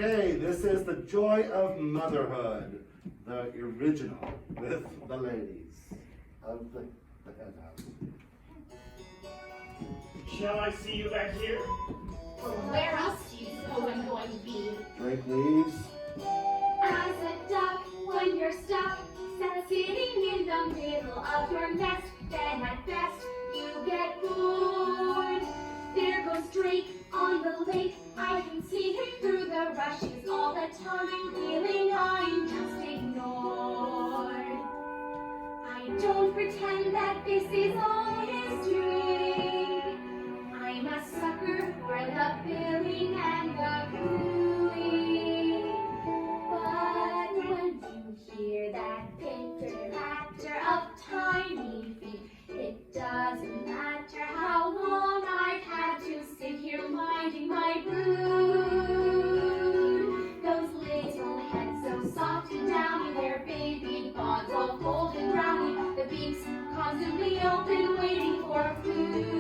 Okay, this is the Joy of Motherhood, the original with the ladies of the head house. Shall I see you back here? Well, where else do you suppose I'm going to be? Drake leaves. As a duck, when you're stuck, sitting in the middle of your nest, then at best you get bored. There goes Drake on the lake. I can see him through the rushes all the time, feeling I'm just ignored. I don't pretend that this is all history. I'm a sucker for the billing and the cooing. But when you hear that pitter-patter of tiny feet, it doesn't matter how long I've had to sit here minding my brood. Those little heads so soft and downy, their baby bonds all cold and browny, the beaks constantly open waiting for food.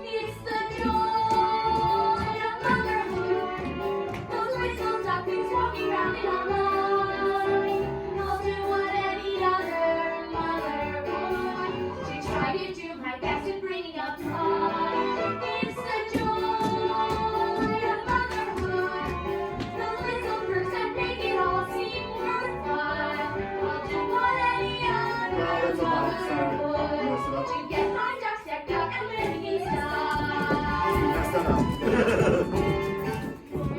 It's the joy of motherhood. Those little ducklings walking round in a line. I'll do what any other mother would to try to do my best at bringing up pride. It's the joy of motherhood. Those little perks that make it all seem worthwhile. I'll do what any other mother would to get my ducks decked out and living in style. Messed that up.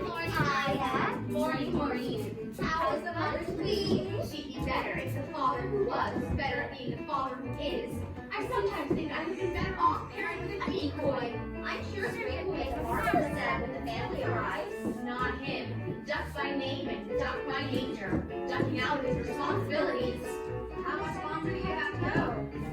Morning, Aya. Morning, morning. How is the mother's week? She'd be better if the father who was better at being the father who is. I sometimes think I would be better off parenting a decoy. I'm sure Drake will make a marvelous dad when the family arrives. Not him. Duck by name and duck by nature. Ducking out of his responsibilities. How much longer do you have to go?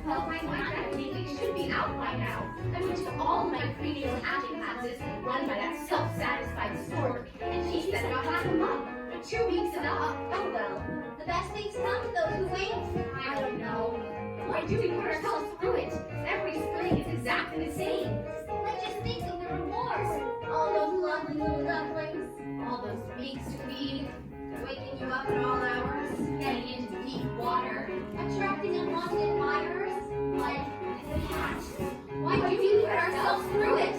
Well, my wife I think it should be out by now. I went to all my prenatal hatching classes run by that self-satisfied sport, and she said about half a month. But 2 weeks enough. Oh well. The best things come to those who wait. I don't know. Why do we put ourselves through it? Every spring is exactly the same. Like just think of the rewards. All those lovely little ducklings. All those beaks to feed. Waking you up at all hours. Getting into deep water. Attracting unwanted admirers. Like that. Why do we put ourselves through it?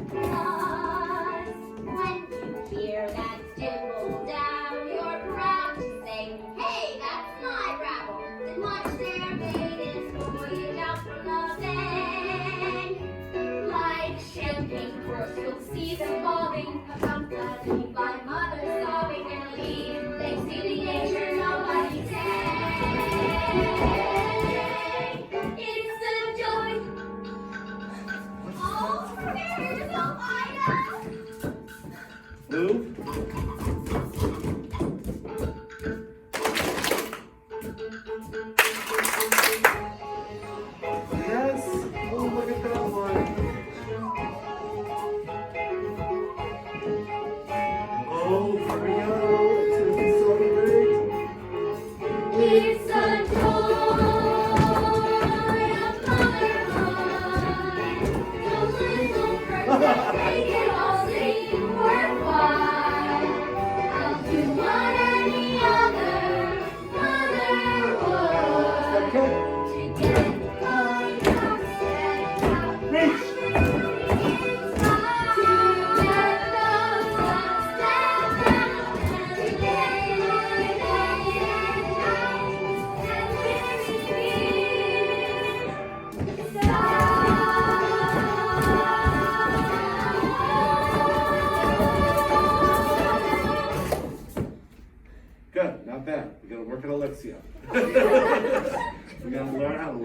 Because when you hear that dimple down, you're proud to say, hey, that's my rabble. Then watch their maidens voyage out from the bend. Like champagne corks, you'll see them bobbing, accompanied by mothers sobbing and leave. Thanksgiving nature, nobody say. It's the joy. Oh, prepare yourself, Ida. Move. Yes. Oh, look at that one. Oh, here we go. To celebrate. It's the joy of motherhood. Those little birds that make it all seem worthwhile. I'll do what any other mother would to get my ducks decked out. To get those ducks decked out. To get my ducks decked out. And living in style. Good, not bad. We're gonna work at Alexia. We're gonna learn how to